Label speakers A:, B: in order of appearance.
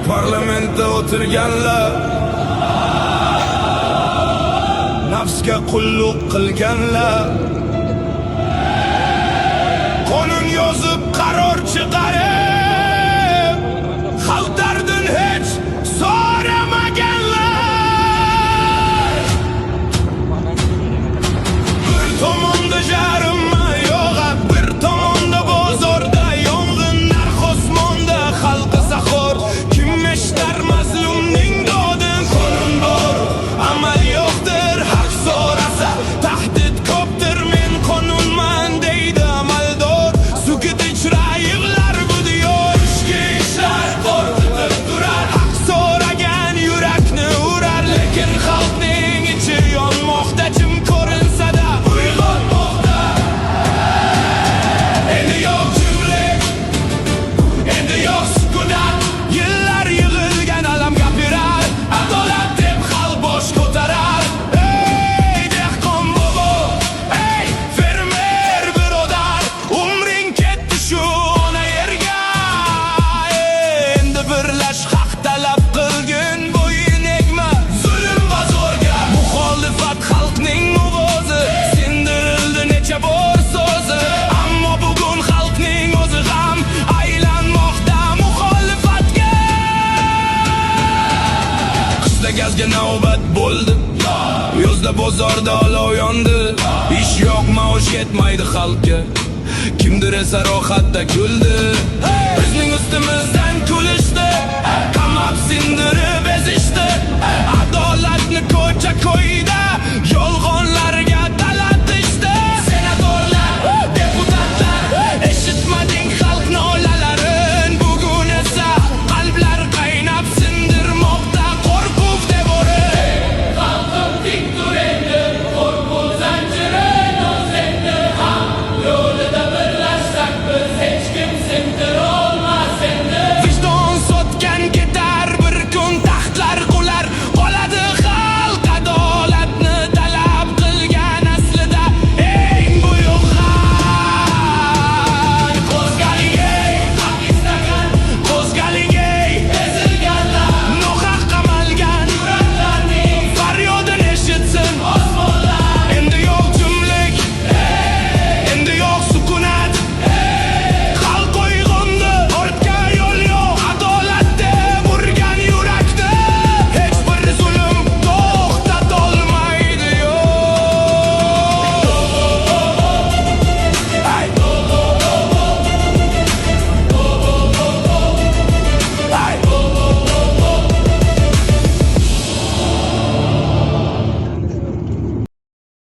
A: parlamentda o'tirganlar, nafsga qulluq qilganlar, qonun yozib qaror chiqarib, xalq dardin hech so'ramaganlar. Bir tomonda jarima yog'ib, bir tomonda bozorda yong'in, narx osmonda, xalqi sahor. Kim eshtar mazlumning dodin? Qonun bor, amal yo'qdir. Haq so'rasa tahdid ko'pdir. Men qonunman deydi amaldor. Sukut ichra yig'lar bu diyor. Ishki ishlar qo'rqitib turar. Haq so'ragan yurakni urar. Lekin xalqning ichi yonmoqda. Jim ko'rinsa-da uyg'onmoqda. Endi yo'q jimlik, endi yo'q sukunat. Yillar yig'ilgan alam gapirar. Adolat deb xalq bosh ko'tarar. Ey dehqon bobo, ey fermer birodar, umring ketdi shu ona yerga. Endi birlash, haq talab qilgin, bo'yin egma zulm va zo'rga. Muxolifat xalqning muvozi, sindirildi necha bor so'zi. Ammo bugun xalqning o'zi ham aylanmoqda muxolifatga. Qishda gazga navbat bo'ldi, yozda bozorda olov yondi. Ish yo'q, maosh yetmaydi xalqqa, kimdir esa rohatda kuldi. Bizning ustimizdan kulishdi, qamab sindirib ezishdi. Adolatni ko'cha ko'yda yolg'onlar